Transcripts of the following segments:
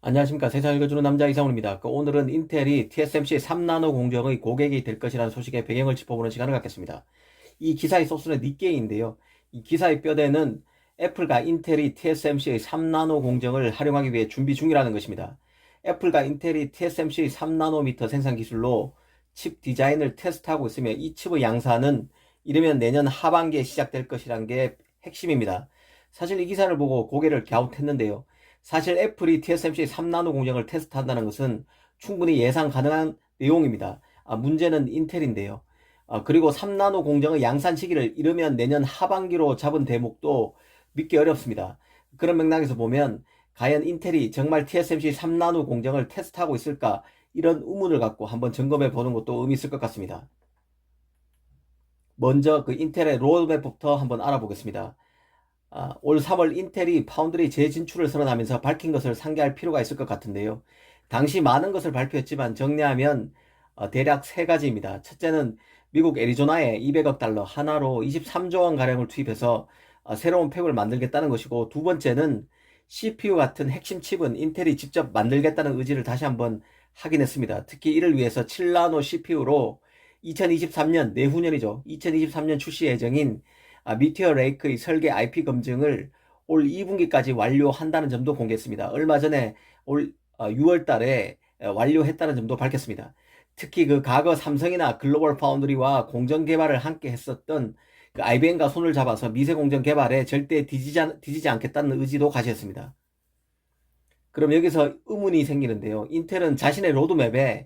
안녕하십니까. 세상 읽어주는 남자 이상훈입니다. 오늘은 인텔이 TSMC 3나노 공정의 고객이 될 것이라는 소식의 배경을 짚어보는 시간을 갖겠습니다. 이 기사의 소스는 니케이인데요. 이 기사의 뼈대는 애플과 인텔이 TSMC의 3나노 공정을 활용하기 위해 준비 중이라는 것입니다. 애플과 인텔이 TSMC 3나노미터 생산 기술로 칩 디자인을 테스트하고 있으며 이 칩의 양산은 이르면 내년 하반기에 시작될 것이라는 게 핵심입니다. 사실 이 기사를 보고 고개를 갸웃했는데요. 사실 애플이 TSMC 3나노 공정을 테스트한다는 것은 충분히 예상 가능한 내용입니다. 문제는 인텔인데요. 그리고 3나노 공정의 양산 시기를 이르면 내년 하반기로 잡은 대목도 믿기 어렵습니다. 그런 맥락에서 보면 과연 인텔이 정말 TSMC 3나노 공정을 테스트하고 있을까, 이런 의문을 갖고 한번 점검해 보는 것도 의미 있을 것 같습니다. 먼저 그 인텔의 로드맵부터 한번 알아보겠습니다. 올 3월 인텔이 파운드리 재진출을 선언하면서 밝힌 것을 상기할 필요가 있을 것 같은데요. 당시 많은 것을 발표했지만 정리하면 대략 세 가지입니다. 첫째는 미국 애리조나에 200억 달러 하나로 23조 원 가량을 투입해서 새로운 팹을 만들겠다는 것이고, 두 번째는 CPU 같은 핵심 칩은 인텔이 직접 만들겠다는 의지를 다시 한번 확인했습니다. 특히 이를 위해서 7나노 CPU로 2023년, 내후년이죠. 2023년 출시 예정인 미티어 레이크의 설계 IP 검증을 올 2분기까지 완료한다는 점도 공개했습니다. 얼마 전에 올 6월 달에 완료했다는 점도 밝혔습니다. 특히 그 과거 삼성이나 글로벌 파운드리와 공정 개발을 함께 했었던 그 IBM과 손을 잡아서 미세 공정 개발에 절대 뒤지지 않겠다는 의지도 가졌습니다. 그럼 여기서 의문이 생기는데요. 인텔은 자신의 로드맵에서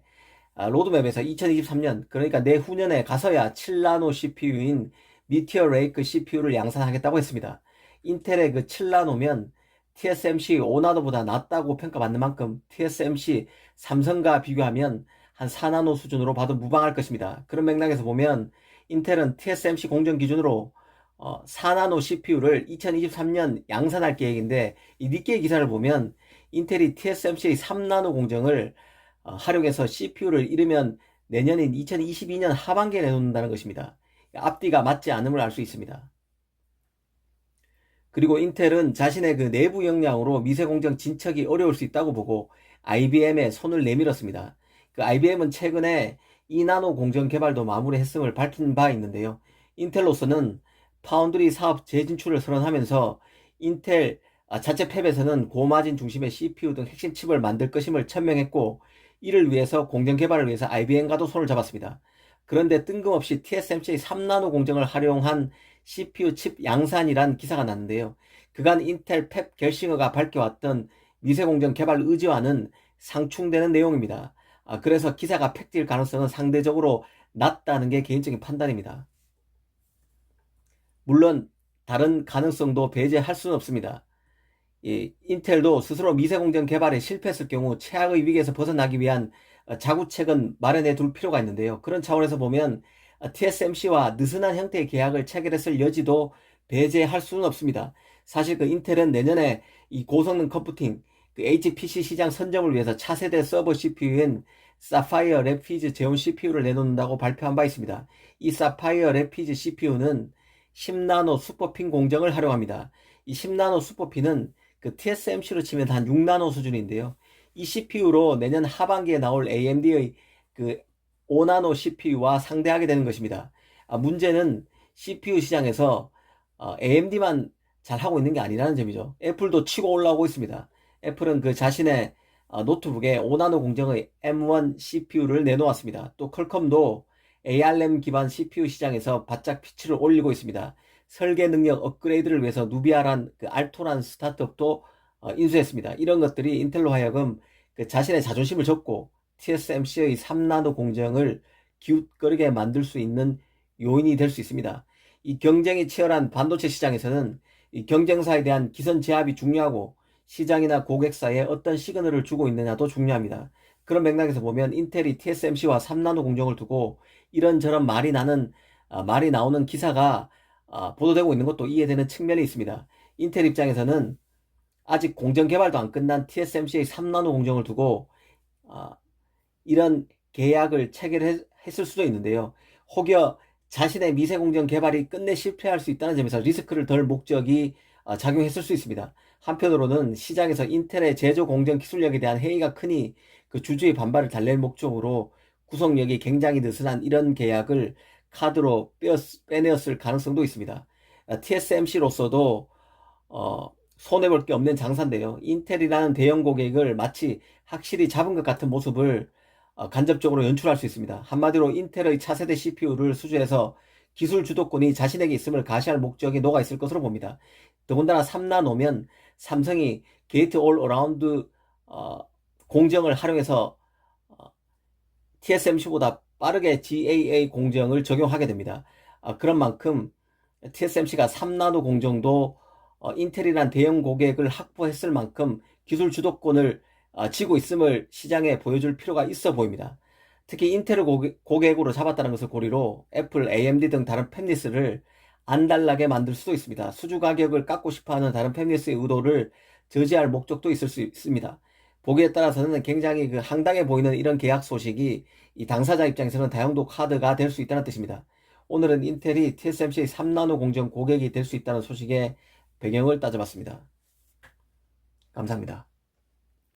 2023년, 그러니까 내후년에 가서야 7나노 CPU인 미티어 레이크 CPU를 양산하겠다고 했습니다. 인텔의 그 7나노면 TSMC 5나노보다 낫다고 평가받는 만큼 TSMC 삼성과 비교하면 한 4나노 수준으로 봐도 무방할 것입니다. 그런 맥락에서 보면 인텔은 TSMC 공정 기준으로 4나노 CPU를 2023년 양산할 계획인데, 이 니케이 기사를 보면 인텔이 TSMC의 3나노 공정을 활용해서 CPU를 이르면 내년인 2022년 하반기에 내놓는다는 것입니다. 앞뒤가 맞지 않음을 알 수 있습니다. 그리고 인텔은 자신의 그 내부 역량으로 미세공정 진척이 어려울 수 있다고 보고 IBM에 손을 내밀었습니다. 그 IBM은 최근에 2나노 공정 개발도 마무리했음을 밝힌 바 있는데요. 인텔로서는 파운드리 사업 재진출을 선언하면서 인텔 자체 팹에서는 고마진 중심의 CPU 등 핵심 칩을 만들 것임을 천명했고, 이를 위해서 공정 개발을 위해서 IBM과도 손을 잡았습니다. 그런데 뜬금없이 TSMC의 3나노 공정을 활용한 CPU 칩 양산이란 기사가 났는데요. 그간 인텔 팹 결싱어가 밝혀왔던 미세공정 개발 의지와는 상충되는 내용입니다. 그래서 기사가 팩트일 가능성은 상대적으로 낮다는 게 개인적인 판단입니다. 물론 다른 가능성도 배제할 수는 없습니다. 인텔도 스스로 미세공정 개발에 실패했을 경우 최악의 위기에서 벗어나기 위한 자구책은 마련해 둘 필요가 있는데요. 그런 차원에서 보면 TSMC와 느슨한 형태의 계약을 체결했을 여지도 배제할 수는 없습니다. 사실 그 인텔은 내년에 이 고성능 컴퓨팅, 그 HPC 시장 선점을 위해서 차세대 서버 CPU인 사파이어 래피즈 제온 CPU를 내놓는다고 발표한 바 있습니다. 이 사파이어 래피즈 CPU는 10나노 슈퍼핀 공정을 활용합니다. 이 10나노 슈퍼핀은 그 TSMC로 치면 한 6나노 수준인데요. 이 CPU로 내년 하반기에 나올 AMD의 그 5나노 CPU와 상대하게 되는 것입니다. 문제는 CPU 시장에서 AMD만 잘 하고 있는 게 아니라는 점이죠. 애플도 치고 올라오고 있습니다. 애플은 그 자신의 노트북에 5나노 공정의 M1 CPU를 내놓았습니다. 또 퀄컴도 ARM 기반 CPU 시장에서 바짝 피치를 올리고 있습니다. 설계 능력 업그레이드를 위해서 누비아란 그 알토란 스타트업도 인수했습니다. 이런 것들이 인텔로 하여금 그 자신의 자존심을 줬고 TSMC의 3나노 공정을 기웃거리게 만들 수 있는 요인이 될 수 있습니다. 이 경쟁이 치열한 반도체 시장에서는 이 경쟁사에 대한 기선 제압이 중요하고, 시장이나 고객사에 어떤 시그널을 주고 있느냐도 중요합니다. 그런 맥락에서 보면 인텔이 TSMC와 3나노 공정을 두고 이런저런 말이 나오는 기사가 보도되고 있는 것도 이해되는 측면이 있습니다. 인텔 입장에서는 아직 공정 개발도 안 끝난 TSMC의 3나노 공정을 두고 이런 계약을 체결했을 수도 있는데요. 혹여 자신의 미세 공정 개발이 끝내 실패할 수 있다는 점에서 리스크를 덜 목적이 작용했을 수 있습니다. 한편으로는 시장에서 인텔의 제조 공정 기술력에 대한 회의가 크니 그 주주의 반발을 달랠 목적으로 구속력이 굉장히 느슨한 이런 계약을 카드로 빼내었을 가능성도 있습니다. TSMC로서도 손해볼 게 없는 장사인데요. 인텔이라는 대형 고객을 마치 확실히 잡은 것 같은 모습을 간접적으로 연출할 수 있습니다. 한마디로 인텔의 차세대 CPU를 수주해서 기술 주도권이 자신에게 있음을 가시할 목적이 녹아 있을 것으로 봅니다. 더군다나 3나노면 삼성이 게이트 올 어라운드 공정을 활용해서 TSMC보다 빠르게 GAA 공정을 적용하게 됩니다. 그런 만큼 TSMC가 3나노 공정도 인텔이란 대형 고객을 확보했을 만큼 기술 주도권을 쥐고 있음을 시장에 보여줄 필요가 있어 보입니다. 특히 인텔을 고객으로 잡았다는 것을 고리로 애플, AMD 등 다른 팹리스를 안달나게 만들 수도 있습니다. 수주 가격을 깎고 싶어하는 다른 팹리스의 의도를 저지할 목적도 있을 수 있습니다. 보기에 따라서는 굉장히 황당해 보이는 이런 계약 소식이 이 당사자 입장에서는 다용도 카드가 될 수 있다는 뜻입니다. 오늘은 인텔이 TSMC의 3나노 공정 고객이 될 수 있다는 소식에 배경을 따져봤습니다. 감사합니다.